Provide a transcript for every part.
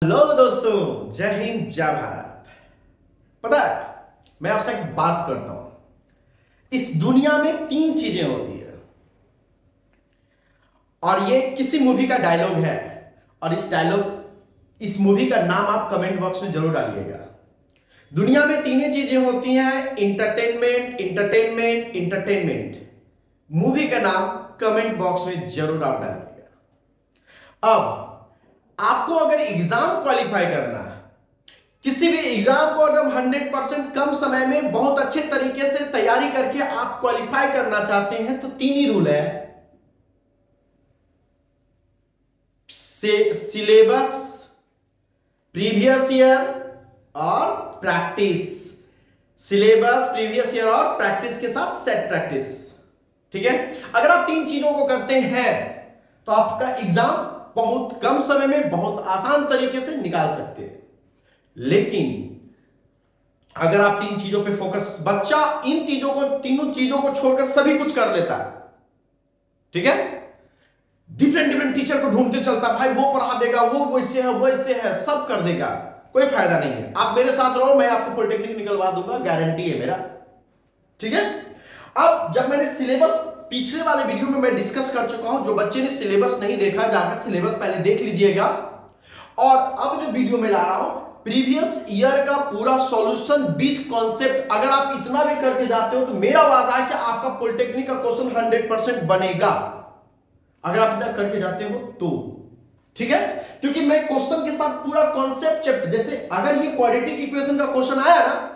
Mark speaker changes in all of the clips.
Speaker 1: Hello दोस्तों, जय हिंद जय भारत। पता है, मैं आपसे एक बात करता हूं। इस दुनिया में तीन चीजें होती है और ये किसी मूवी का डायलॉग है और इस मूवी का नाम आप कमेंट बॉक्स में जरूर डालिएगा। दुनिया में तीन चीजें होती हैं, इंटरटेनमेंट, इंटरटेनमेंट, इंटरटेनमेंट। मूवी का नाम कमेंट बॉक्स में जरूर आप डालिएगा। अब आपको अगर एग्जाम क्वालिफाई करना है, किसी भी एग्जाम को अगर 100% कम समय में बहुत अच्छे तरीके से तैयारी करके आप क्वालिफाई करना चाहते हैं तो तीन ही रूल है। सिलेबस, प्रीवियस ईयर और प्रैक्टिस। सिलेबस, प्रीवियस ईयर और प्रैक्टिस के साथ सेट प्रैक्टिस। ठीक है, अगर आप तीन चीजों को करते हैं तो आपका एग्जाम बहुत कम समय में बहुत आसान तरीके से निकाल सकते हैं। लेकिन अगर आप तीन चीजों पे फोकस, बच्चा तीनों चीजों को छोड़कर सभी कुछ कर लेता है। ठीक है, डिफरेंट टीचर को ढूंढते चलता, भाई वो पढ़ा देगा, वो वैसे है, सब कर देगा, कोई फायदा नहीं है। आप मेरे साथ रहो, मैं आपको पॉलिटेक्निक निकलवा दूंगा, गारंटी है मेरा। ठीक है, अब जब मैंने सिलेबस पिछले वाले वीडियो में मैं डिस्कस कर चुका हूं, जो बच्चे ने सिलेबस नहीं देखा जाकर सिलेबस पहले देख लीजिएगा। और अब जो वीडियो में ला रहा हूं, प्रीवियस ईयर का पूरा सॉल्यूशन विद कॉन्सेप्ट। अगर आप इतना भी करके जाते हो तो मेरा वादा है कि आपका पॉलिटेक्निक का क्वेश्चन 100% बनेगा, अगर आप इतना करके जाते हो तो। ठीक है, क्योंकि मैं क्वेश्चन के साथ पूरा कॉन्सेप्ट चैप्टर, जैसे अगर ये क्वाड्रेटिक इक्वेशन का क्वेश्चन आया ना,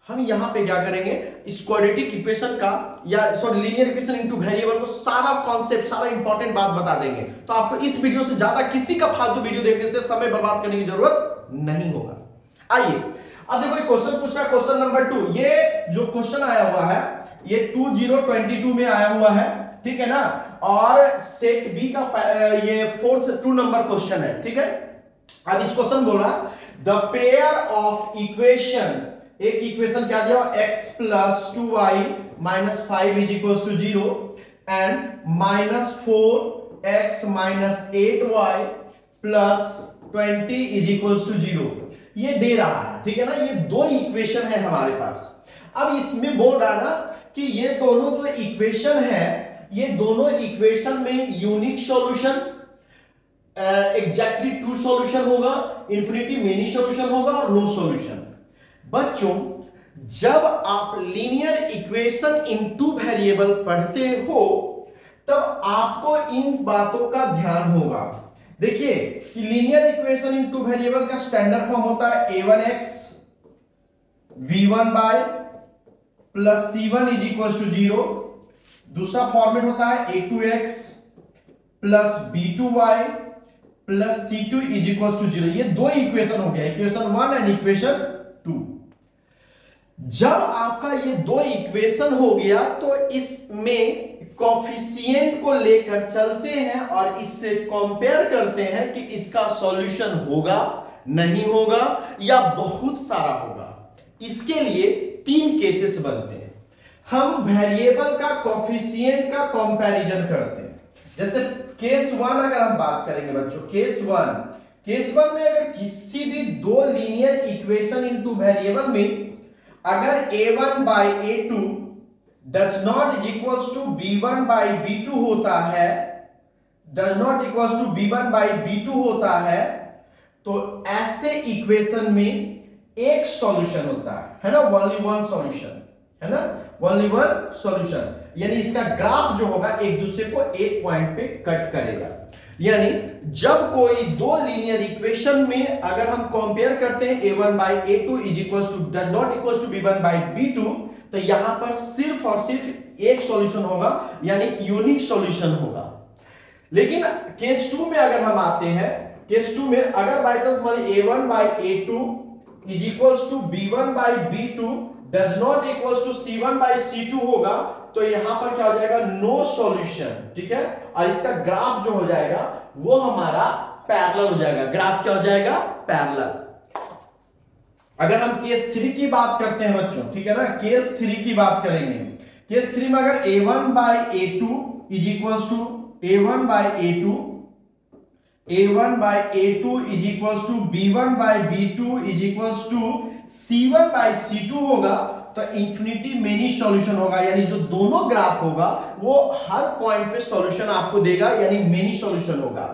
Speaker 1: हम यहां पे क्या करेंगे, इस क्वाड्रेटिक इक्वेशन का या लीनियर इक्वेशन इनटू वेरिएबल को सारा कॉन्सेप्ट, सारा इंपॉर्टेंट बात बता देंगे। तो आपको इस वीडियो से ज्यादा किसी का फालतू वीडियो देखने से समय बर्बाद करने की जरूरत नहीं होगा। आइए अब देखो, क्वेश्चन पूछ रहा है, क्वेश्चन नंबर 2। ये जो क्वेश्चन आया हुआ है ये 2022 में आया हुआ है, ठीक है ना। और सेट बी का ये 2 नंबर क्वेश्चन है। ठीक है, अब इस क्वेश्चन बोला द पेयर ऑफ इक्वेशंस, एक इक्वेशन क्या दिया, x plus 2y minus 5 is equal to 0 and minus 4x minus 8y plus 20 is equal to 0, ये दे रहा है। ठीक है ना, ये दो इक्वेशन है हमारे पास। अब इसमें बोल रहा है ना कि ये दोनों जो इक्वेशन है, ये दोनों इक्वेशन में unique solution, exactly true solution होगा, इंफिनिटी मेनी सॉल्यूशन होगा और नो सॉल्यूशन। बच्चों, जब आप लीनियर इक्वेशन इनटू वेरिएबल पढ़ते हो तब आपको इन बातों का ध्यान होगा। देखिए कि लीनियर इक्वेशन इनटू वेरिएबल का स्टैंडर्ड फॉर्म होता है a1x v1 by plus c1 is equal to 0। दूसरा फॉर्मेट होता है a2x plus b2y plus c2 is equal to 0। ये दो इक्वेशन हो गया, इक्वेशन 1 एंड इक्वेशन 2। जब आपका ये दो इक्वेशन हो गया तो इसमें कोफिशिएंट को लेकर चलते हैं और इससे कंपेयर करते हैं कि इसका सॉल्यूशन होगा, नहीं होगा या बहुत सारा होगा। इसके लिए तीन केसेस बनते हैं। हम वेरिएबल का कोफिशिएंट का कंपैरिजन करते हैं। जैसे केस 1 अगर हम बात करेंगे बच्चों, केस 1 में अगर किसी भी दो लीनियर इक्वेशन इनटू वेरिएबल में अगर a1 by a2 does not is equals to b1 by b2 होता है, does not equals to b1 by b2 होता है, तो ऐसे इक्वेशन में एक सॉल्यूशन होता है ना, ओनली वन सॉल्यूशन है ना, ओनली वन सॉल्यूशन। यानी इसका ग्राफ जो होगा एक दूसरे को एक पॉइंट पे कट करेगा। यानी जब कोई दो लीनियर इक्वेशन में अगर हम कंपेयर करते हैं a1 by a2 is equals to does not equals to b1 by b2, तो यहां पर सिर्फ और सिर्फ एक सॉल्यूशन होगा, यानी यूनिक सॉल्यूशन होगा। लेकिन केस 2 में अगर हम आते हैं, केस 2 में अगर बाय चांस मान a1 by a2 is equals to b1 by b2 does not equals to c1 by c2 होगा, तो यहां पर क्या हो जाएगा, नो सॉल्यूशन। ठीक है, और इसका ग्राफ जो हो जाएगा वो हमारा पैरेलल हो जाएगा। ग्राफ क्या हो जाएगा, पैरेलल। अगर हम केस 3 की बात करते हैं बच्चों, ठीक है ना, केस 3 की बात करेंगे। केस 3 में अगर a1 by a2 is equals to a1 by a2 a1 by a2 is equals to b1 by b2 is equals to c1 by c2 होगा, तो इंफिनिटी मेनी सॉल्यूशन होगा, यानी जो दोनों ग्राफ होगा वो हर पॉइंट पे सॉल्यूशन आपको देगा, यानी मेनी सॉल्यूशन होगा।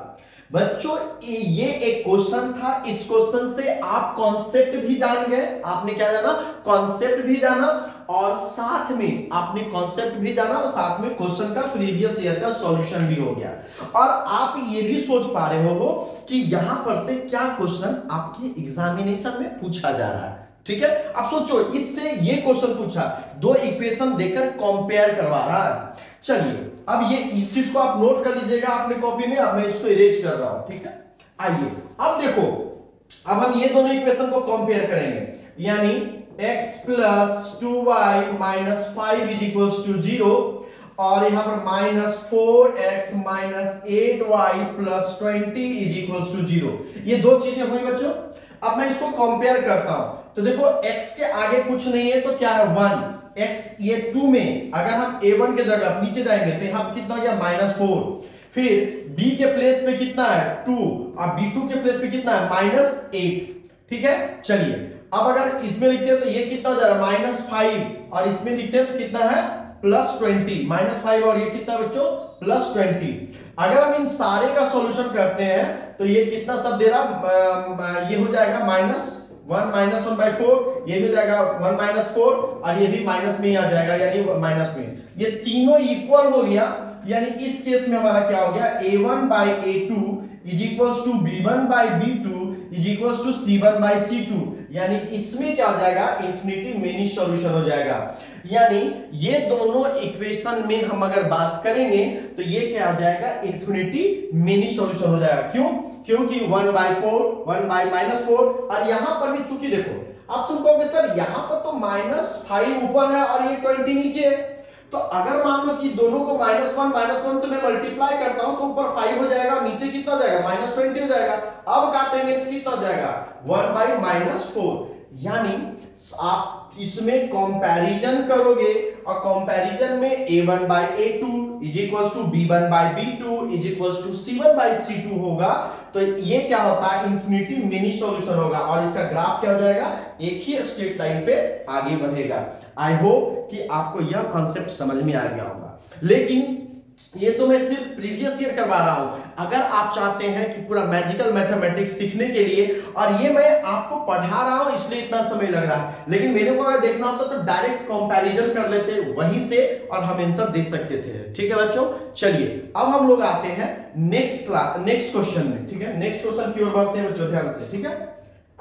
Speaker 1: बच्चों ये एक क्वेश्चन था, इस क्वेश्चन से आप कॉन्सेप्ट भी जान गए, आपने क्या जाना, कॉन्सेप्ट भी जाना, और साथ में आपने कॉन्सेप्ट भी जाना और साथ में क्वेश्चन का प्रीवियस ईयर का सॉल्यूशन भी हो गया। और आप ये भी सोच पा रहे हो कि यहां पर से क्या क्वेश्चन आपके एग्जामिनेशन में पूछा जा रहा है। ठीक है, अब सोचो इससे ये क्वेश्चन पूछा, दो इक्वेशन देकर कंपेयर करवा रहा है। चलिए अब ये इस चीज को आप नोट कर लीजिएगा अपने कॉपी में, अब मैं इसको इरेज कर रहा हूं। ठीक है, आइए अब देखो, अब हम ये दोनों इक्वेशन को कंपेयर करेंगे, यानी x plus 2y minus 5 is equals to 0 और यहां पर minus 4x minus 8y plus 20 is equals to 0। ये दो चीजें हुई बच्चों। अब मैं इसको कंपेयर करता हूं, तो देखो x के आगे कुछ नहीं है तो क्या है 1, x ये 2 में अगर हम a1 के जगह नीचे जाएंगे तो यहां कितना हो गया -4, फिर b के प्लेस पे कितना है 2 और b2 के प्लेस पे कितना है -8। ठीक है, चलिए अब अगर इसमें लिखते हैं तो ये कितना हो जा रहा है -5 और इसमें लिखते हैं तो कितना है +20, -5 और ये कितना बच्चों +20। अगर हम इन सारे का सॉल्यूशन करते हैं तो ये कितना सब दे रहा, ये हो जाएगा -1 -1/4, ये भी हो जाएगा 1 -4 और ये भी माइनस में ही आ जाएगा, यानी माइनस में। ये तीनों इक्वल हो गया, यानी इस केस में हमारा क्या हो गया, a1 by a2 is equals to b1 by b2 is equals to c1 by c2, यानी इसमें क्या हो जाएगा, इंफिनिटी मेनी सॉल्यूशन हो जाएगा। यानी ये दोनों इक्वेशन में हम अगर बात करेंगे तो ये क्या हो जाएगा, इंफिनिटी मेनी सॉल्यूशन हो जाएगा। क्यों, क्योंकि 1/4 1 by -4 और यहां पर भी चूंकि देखो, अब तुम कहोगे सर यहां पर तो -5 ऊपर है और ये 20 नीचे है, तो अगर मान लो कि दोनों को -1 से मैं मल्टीप्लाई करता हूं तो ऊपर 5 हो जाएगा, नीचे कितना हो जाएगा -20 हो जाएगा। अब काटेंगे तो कितना हो जाएगा 1/-4, यानी आप इसमें कंपैरिजन करोगे और कंपैरिजन में a1 by a2 is equals to b1 by b2 is equals to c1 by c2 होगा, तो ये क्या होता है, इंफिनिटी मेनी सॉल्यूशन होगा और इसका ग्राफ क्या हो जाएगा, एक ही स्ट्रेट लाइन पे आगे बढ़ेगा। आई होप कि आपको यह कॉन्सेप्ट समझ में आ गया होगा, लेकिन ये तो मैं सिर्फ प्रीवियस ईयर करवा रहा हूं। अगर आप चाहते हैं कि पूरा मैजिकल मैथमेटिक्स सीखने के लिए, और ये मैं आपको पढ़ा रहा हूं इसलिए इतना समय लग रहा है, लेकिन मेरे को अगर देखना होता तो डायरेक्ट कंपैरिजन कर लेते वहीं से और हम आंसर दे सकते थे। ठीक है बच्चों, चलिए अब हम लोग आते हैं नेक्स्ट क्वेश्चन में। ठीक है, नेक्स्ट क्वेश्चन की ओर बढ़ते हैं बच्चों, ध्यान से। ठीक है,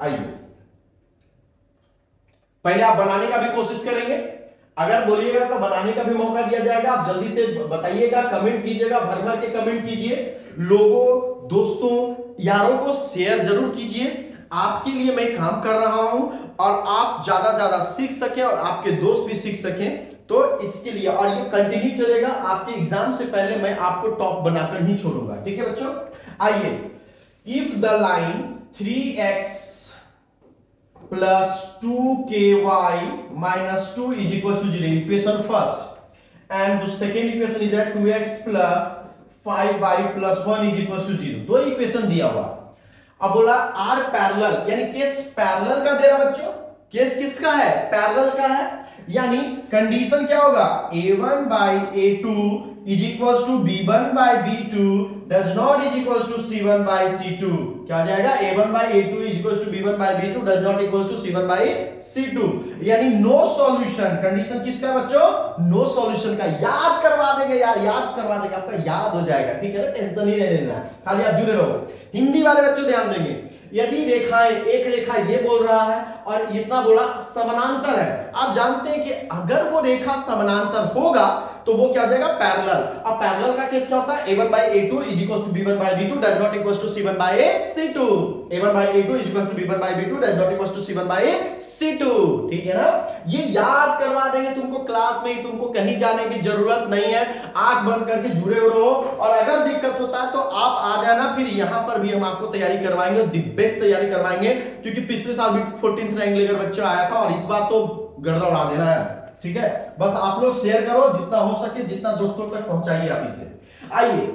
Speaker 1: आइए पहले आप बनाने का भी कोशिश करेंगे, अगर बोलिएगा तो बनाने का भी मौका दिया जाएगा। आप जल्दी से बताइएगा, कमेंट कीजिएगा, भर भर के कमेंट कीजिए, लोगों दोस्तों यारों को शेयर जरूर कीजिए। आपके लिए मैं काम कर रहा हूं और आप ज्यादा से ज्यादा सीख सकें और आपके दोस्त भी सीख सकें, तो इसके लिए, और ये कंटिन्यू चलेगा, आपके एग्जाम से पहले मैं आपको टॉप बनाकर ही छोड़ूंगा। ठीक है बच्चों, आइए, if the lines 3x plus 2ky minus 2 is equals to 0, equation first, and the second equation is that 2x plus 5y plus 1 is equals to 0। दो इक्वेशन दिया हुआ, अब बोला आर पैरेलल, यानी केस पैरेलल का दे रहा बच्चों, केस किसका है, पैरेलल का है, यानी कंडीशन क्या होगा, a1 by a2 is equals to b1 by b2 does not is equals to c1 by c2। क्या हो जाएगा, a1 by a2 is equals to b1 by b2 does not equals to c1 by c2, यानी no solution. Condition किसका बच्चों, no solution का। याद करवा देंगे यार, याद करवा देंगे, आपका याद हो जाएगा। ठीक है ना, टेंशन ही नहीं लेना, खाली आप जुड़े रहो। हिंदी वाले बच्चों ध्यान देंगे, यदि रेखाएं, एक रेखा ये बोल रहा है और इतना बोला समानांतर है, आप जानते हैं कि अगर वो रेखा समानांतर होगा तो वो क्या हो जाएगा, पैरेलल। अब पैरेलल का केस क्या होता है, a1 by a2 is equals to b1 by b2 does not equals to c1 by c2। a1 by a2 is equals to b1 by b2 does not equals to c1 by c2। ठीक है ना, ये याद करवा देंगे तुमको class में ही, तुमको कहीं जाने की जरूरत नहीं है, आंख बंद करके जुड़े रहो, और अगर दिक्कत होता है तो आप आ जाना, फिर यहां पर भी हम आपको तैयारी करवाएंगे, दी बेस्ट तैयारी करवाएंगे, क्योंकि पिछले साल भी 14th रैंक लेकर बच्चा आया था और इस बार तो गर्दा उड़ा देना है। ठीक है, बस आप लोग शेयर करो जितना हो सके, जितना दोस्तों तक पहुंचाइए आप इसे। आइए,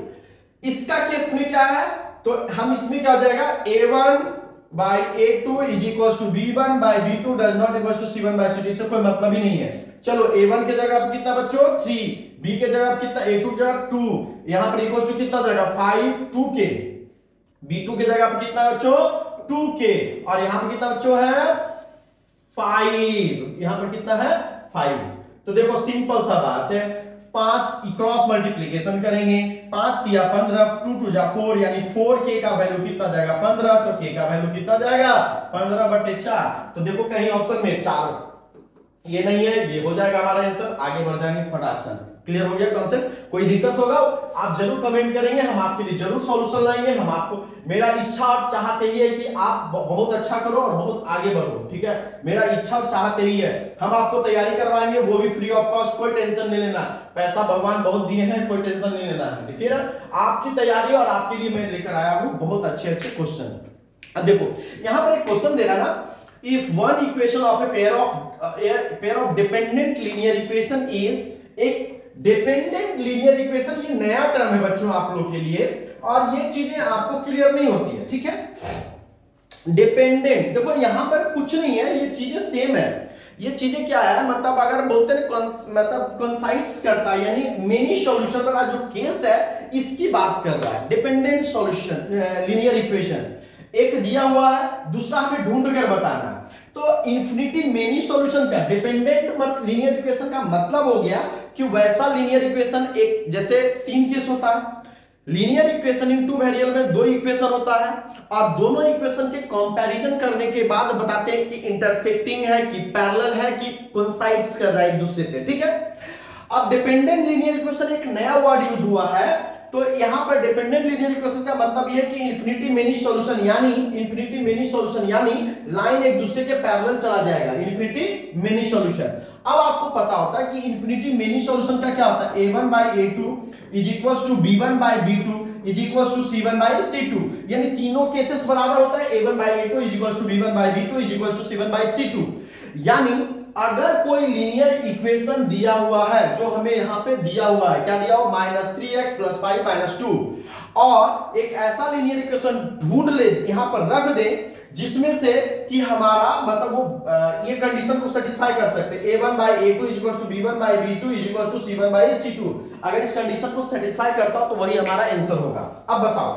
Speaker 1: इसका केस में क्या है, तो हम इसमें क्या हो जाएगा, a1 by a2 is equal to b1 by b2 does not equal to c1 by c2, इससे कोई मतलब ही नहीं है। चलो a1 के जगह आप कितना बच्चों 3, b के जगह आप कितना a2 के जगह 2, यहां पर इक्वल टू कितना जाएगा 5 2k, b2 के जगह आप कितना बच्चों 2k, और यहां पर कितना बच्चों है 5, यहां पर कितना है 5। तो देखो सिंपल सा बात है, 5 क्रॉस मल्टीप्लीकेशन करेंगे, 5 दिया 15, 2 2 जा 4, यानी 4k का वैल्यू कितना जाएगा 15, तो k का वैल्यू कितना जाएगा 15/4। तो देखो कहीं ऑप्शन में 4 ये नहीं है, ये हो जाएगा हमारा आंसर। आगे बढ़ जाएंगे फटाक से। क्लियर हो गया कॉन्सेप्ट? कोई दिक्कत होगा आप जरूर कमेंट करेंगे, हम आपके लिए जरूर सॉल्यूशन लाएंगे। हम आपको, मेरा इच्छा और चाहत यही है कि आप बहुत अच्छा करो और बहुत आगे बढ़ो, ठीक है? मेरा इच्छा और चाहत यही है। हम आपको तैयारी करवाएंगे, वो भी फ्री ऑफ कॉस्ट, कोई टेंशन नहीं लेना। पैसा भगवान बहुत दिए हैं, कोई टेंशन नहीं लेना है, ठीक है ना? आपकी तैयारी और आपके लिए मैं लेकर आया हूं बहुत अच्छे अच्छे क्वेश्चन। अब देखो यहां पर एक क्वेश्चन दे रहा ना, if one equation of a pair of dependent linear equation is, एक डिपेंडेंट लीनियर इक्वेशन, ये नया टर्म है बच्चों आप लोग के लिए, और ये चीजें आपको क्लियर नहीं होती है, ठीक है? डिपेंडेंट, देखो यहां पर कुछ नहीं है, ये चीजें सेम है। ये चीजें क्या है, मतलब अगर बोलते हैं मतलब कंसाइड्स करता है, यानी मेनी सॉल्यूशन वाला जो केस है इसकी बात कर रहा है। डिपेंडेंट सॉल्यूशन लीनियर इक्वेशन एक दिया हुआ है, दूसरा हमें ढूंढ कर बताना। तो इन्फिनिटी मेनी सॉल्यूशन का डिपेंडेंट लीनियर इक्वेशन का मतलब हो गया कि वैसा लीनियर इक्वेशन, एक जैसे 3 केस होता है, लीनियर इक्वेशन इन 2 वेरिएबल में 2 इक्वेशन होता है, और दोनों इक्वेशन के कंपैरिजन करने के बाद बताते हैं कि इंटरसेक्टिंग है कि पैरेलल है कि कोइंसाइड्स कर रहा है एक दूसरे पे, ठीक है? अब डिपेंडेंट लीनियर इक्वेशन एक नया वर्ड यूज हुआ है, तो यहां पर डिपेंडेंट लीनियर इक्वेशन का मतलब यह है कि इन्फिनिटी मेनी सॉल्यूशन, यानी लाइन एक दूसरे के पैरेलल चला जाएगा, इन्फिनिटी मेनी सॉल्यूशन। अब आपको पता होता है कि इन्फिनिटी मेनी सॉल्यूशन का क्या होता है, a1 by a2 is equals to b1 by b2 is equals to c1 by c2, यानी तीनों केसेस बराबर होता है, a1 by a2 is equals to b1 by b2 is equals to c1 by c2। यानी अगर कोई linear equation दिया हुआ है, जो हमें यहां पे दिया हुआ है, क्या दिया हुआ, -3x + 5 - 2, और एक ऐसा लीनियर इक्वेशन ढूंढ ले, यहां पर रख दे जिसमें से कि हमारा मतलब वो ये कंडीशन को सेटिस्फाई कर सकते, a1 by a2 is equals to b1 by b2 is equals to c1 by c2। अगर इस कंडीशन को सेटिस्फाई करता हो तो वही हमारा आंसर होगा। अब बताओ,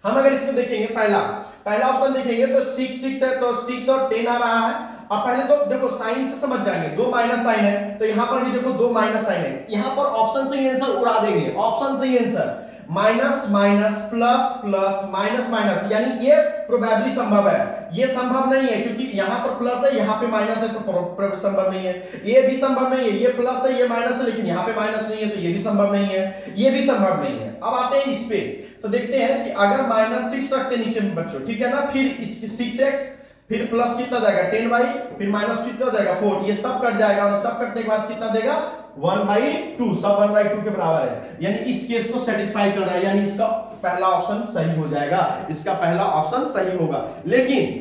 Speaker 1: हम अगर इसमें देखेंगे, पहला ऑप्शन देखेंगे तो 6 6 है, तो 6 और 10 आ रहा है। अब पहले तो देखो साइन से समझ जाएंगे, 2 माइनस साइन है, तो यहां पर भी देखो 2 माइनस साइन है, यहां पर ऑप्शन से ही आंसर उड़ा देंगे, ऑप्शन से ही answer, minus minus plus plus minus minus, यानी ये प्रोबेबली संभव है, ये संभव नहीं है क्योंकि यहां पर प्लस है, यहां पे माइनस है, तो संभव नहीं है। ये भी संभव नहीं है, ये प्लस है, ये माइनस है, लेकिन यहां पे माइनस नहीं है, तो ये भी संभव नहीं है, ये भी संभव नहीं है। अब आते हैं इस पे, तो देखते हैं कि अगर -6 रखते नीचे में बच्चों, ठीक है ना, फिर 6x, फिर प्लस कितना जाएगा 10y, फिर माइनस कितना जाएगा 4, ये सब कट जाएगा, और सब कटने के बाद कितना देगा 1/2, सब 1/2 के बराबर है, यानी इस केस को सेटिस्फाई कर रहा है, यानी इसका पहला ऑप्शन सही हो जाएगा, इसका पहला ऑप्शन सही होगा। लेकिन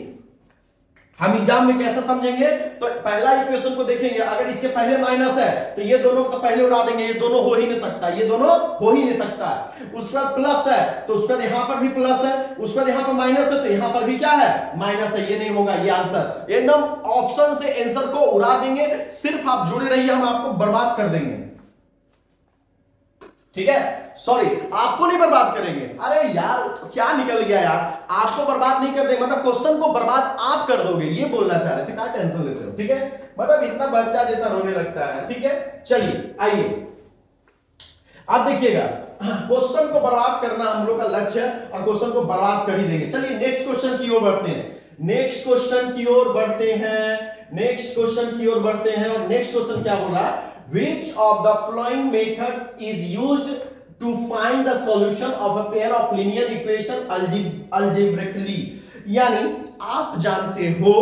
Speaker 1: हम एग्जाम में कैसे समझेंगे, तो पहला इक्वेशन को देखेंगे, अगर इसके पहले माइनस है तो ये दोनों को तो पहले उड़ा देंगे, ये दोनों हो ही नहीं सकता, ये दोनों हो ही नहीं सकता। उसके बाद प्लस है तो उसके बाद यहां पर भी प्लस है, उसके बाद यहां पर माइनस है तो यहां पर भी क्या है, माइनस है, ये नहीं होगा, ये आंसर एकदम ऑप्शन से आंसर को उड़ा देंगे। सिर्फ आप जुड़े रहिए, हम आपको बर्बाद कर देंगे, ठीक है? सॉरी, आपको नहीं बर्बाद करेंगे। अरे यार क्या निकल गया यार, आपको बर्बाद नहीं कर देंगे, मतलब क्वेश्चन को बर्बाद आप कर दोगे, ये बोलना चाह रहे थे, क्या टेंशन लेते हो, ठीक है? मतलब इतना बच्चा जैसा रोने लगता है, ठीक है? चलिए आइए, आप देखिएगा, क्वेश्चन को बर्बाद करना हम लोग का लक्ष्य है, और क्वेश्चन को बर्बाद कर ही देंगे। चलिए नेक्स्ट क्वेश्चन की ओर बढ़ते हैं, नेक्स्ट क्वेश्चन की ओर बढ़ते हैं, नेक्स्ट क्वेश्चन की ओर बढ़ते हैं। और नेक्स्ट क्वेश्चन क्या बोल रहा है, which of the following methods is used to find the solution of a pair of linear equation algebraically। यानी आप जानते हो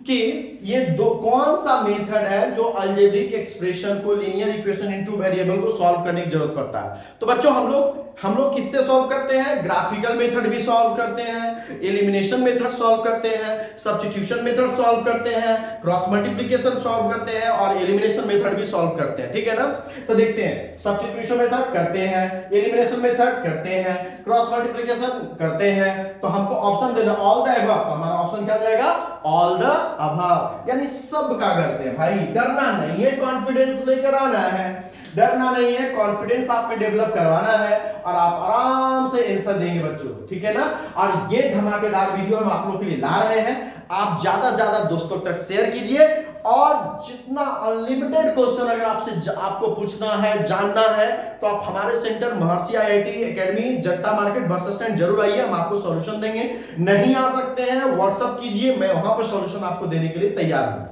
Speaker 1: कि ये दो कौन सा मेथड है जो अलजेब्रिक एक्सप्रेशन को linear equation in two variable को सॉल्व करने की जरूरत पड़ता है। तो बच्चों हम लोग किससे सॉल्व करते हैं? ग्राफिकल मेथड भी सॉल्व करते हैं, एलिमिनेशन मेथड सॉल्व करते हैं, सब्स्टिट्यूशन मेथड सॉल्व करते हैं, क्रॉस मल्टीप्लिकेशन सॉल्व करते हैं और एलिमिनेशन मेथड भी सॉल्व करते हैं। ठीक है ना? तो देखते हैं, सब्स्टिट्यूशन मेथड करते हैं, एलिमिनेशन मेथड करते हैं, क्रॉस मल्टीप्लिकेशन करते हैं। तो हमको ऑप्शन देना ऑल द अबव, तो हमारा ऑप्शन क्या जाएगा? ऑल द अबव, यानी सब का करते हैं भाई। डरना नहीं है, कॉन्फिडेंस लेकर आना है, डरना नहीं है, कॉन्फिडेंस आप में डेवलप करवाना है और आप आराम से आंसर देंगे बच्चों। ठीक है ना? और ये धमाकेदार वीडियो हम आप लोग के लिए ला रहे हैं, आप ज्यादा से ज्यादा दोस्तों तक शेयर कीजिए और जितना अनलिमिटेड क्वेश्चन अगर आपको पूछना है, जानना है, तो आप हमारे सेंटर महर्षि IIT एकेडमी जनता मार्केट बस स्टैंड जरूर आइए, हम आपको सॉल्यूशन देंगे। नहीं आ सकते हैं व्हाट्सएप कीजिए, मैं वहां पर सॉल्यूशन आपको देने के लिए तैयार हूं।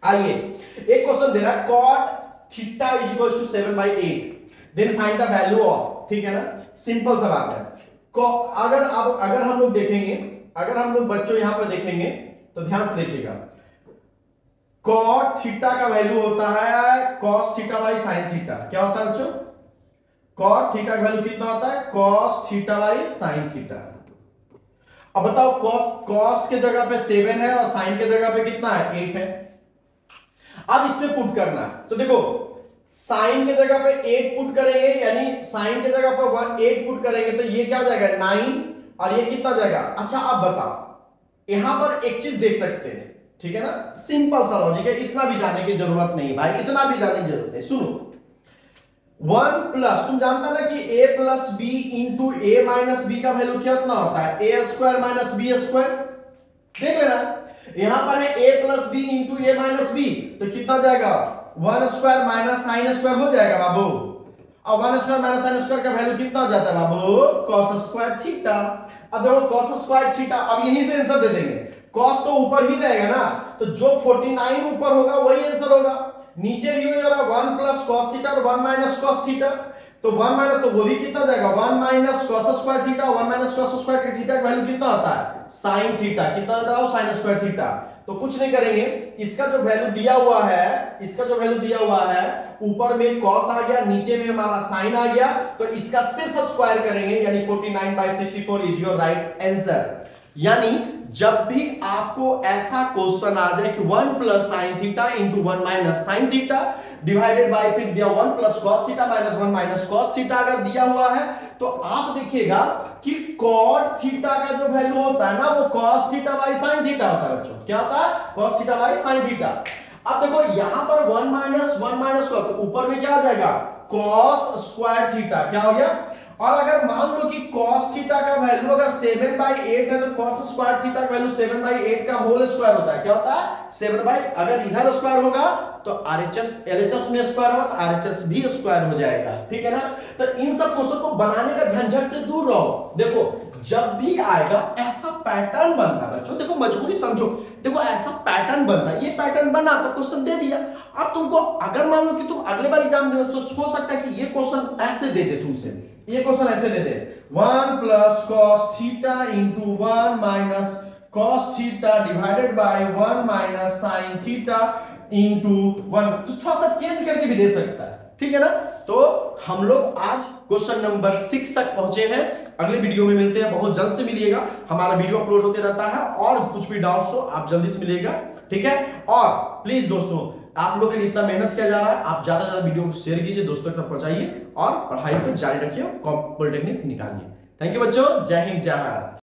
Speaker 1: आइए, एक क्वेश्चन दे रहा है, cot theta is equal to 7/8, then find the value of. ठीक है ना? सिंपल सा बात है। अगर हम लोग देखेंगे, अगर हम लोग बच्चों यहां पर देखेंगे तो ध्यान से देखिएगा, cot थीटा का वैल्यू होता है cos theta by sin theta. क्या होता है बच्चों? cot थीटा का वैल्यू कितना होता है? cos theta by sin theta. अब बताओ, cos के जगह पे 7 है और sin के जगह पे कितना है? 8 है। अब इसमें पुट करना है, तो देखो sin के जगह पे 8 पुट करेंगे, यानी sin के जगह पे 8 पुट करेंगे तो ये क्या हो जाएगा? 9, और ये कितना जाएगा? अच्छा अब बताओ, यहां पर एक चीज देख सकते हैं, ठीक है ना? सिंपल सा लॉजिक है, इतना भी जाने की जरूरत नहीं भाई, इतना भी जाने की जरूरत है। सुनो, 1 प्लस, तुम जानता ना कि a plus b into a minus b का वैल्यू कितना होता है? A square minus b square. देख लेना, यहां पर है a plus b into a minus b, तो कितना जाएगा? 1 स्क्वायर माइनस साइन स्क्वायर हो जाएगा बाबू। अब 1 स्क्वायर माइनस साइन स्क्वायर का वैल्यू कितना हो जाता है बाबू? cos square theta. अब देखो cos स्क्वायर थीटा, अब यहीं से आंसर दे देंगे। cos तो ऊपर ही रहेगा ना, तो जो 49 ऊपर होगा वही आंसर होगा। नीचे भी हो जाएगा 1 प्लस cos थीटा और 1 माइनस cos थीटा, तो 1 माइनस, तो वो भी कितना जाएगा? 1 minus cos square theta, 1 minus cos square theta का वैल्यू कितना आता है? sin theta. कितना आता है? sin square theta. तो कुछ नहीं करेंगे, इसका जो वैल्यू दिया हुआ है, इसका जो वैल्यू दिया हुआ है, ऊपर में cos आ गया, नीचे में हमारा sin आ गया, तो इसका सिर्फ स्क्वायर करेंगे, यानी 49/64 इज योर राइट आंसर। यानी जब भी आपको ऐसा क्वेश्चन आ जाए कि 1 plus sine theta into 1 minus sine theta divided by, फिर दिया 1 plus cos theta minus 1 minus cos theta अगर दिया हुआ है, तो आप देखिएगा कि कॉट थीटा का जो वैल्यू होता है ना, वो cos theta by sine theta होता है बच्चों। क्या होता है? Cos theta by sine theta. अब देखो यहां पर 1 माइनस तो ऊपर में क्या आ जाएगा? Cos square theta. क्या हो गया? और अगर मान लो कि cos थीटा का वैल्यू अगर 7/8 है, तो cos स्क्वायर थीटा का वैल्यू 7/8 का होल स्क्वायर होता है। क्या होता है? 7/, अगर इधर स्क्वायर होगा तो RHS LHS में स्क्वायर होगा तो RHS भी स्क्वायर हो जाएगा। ठीक है ना? तो इन सब क्वेश्चन को बनाने का झंझट से दूर रहो। देखो जब भी आएगा ऐसा पैटर्न बनता है बच्चों, देखो मजबूरी समझो, देखो ऐसा पैटर्न बनता है, ये पैटर्न बना तो क्वेश्चन दे दिया। अब तुमको अगर मान लो कि तुम अगले बार एग्जाम दे तो हो सकता है कि ये क्वेश्चन ऐसे दे दे तुमसे, ये क्वेश्चन ऐसे दे दे 1 plus cos theta into 1 minus cos theta divided by 1 minus sin theta into 1, तो थोड़ा सा चेंज करके भी दे सकता है। ठीक है ना? तो हम लोग आज क्वेश्चन नंबर 6 तक पहुंचे हैं। अगले वीडियो में मिलते हैं, बहुत जल्द से मिलिएगा, हमारा वीडियो अपलोड होते रहता है, और कुछ भी डाउट्स हो आप जल्दी से मिलिएगा। ठीक है? और प्लीज दोस्तों, आप लोग के लिए इतना मेहनत किया जा रहा है, आप ज्यादा ज्यादा वीडियो को शेयर कीजिए, दोस्तों तक पहुंचाइए और पढ़ाई को जारी रखिए, पॉलिटेक्निक निकालिए। थैंक यू बच्चों, जय हिंद जय भारत।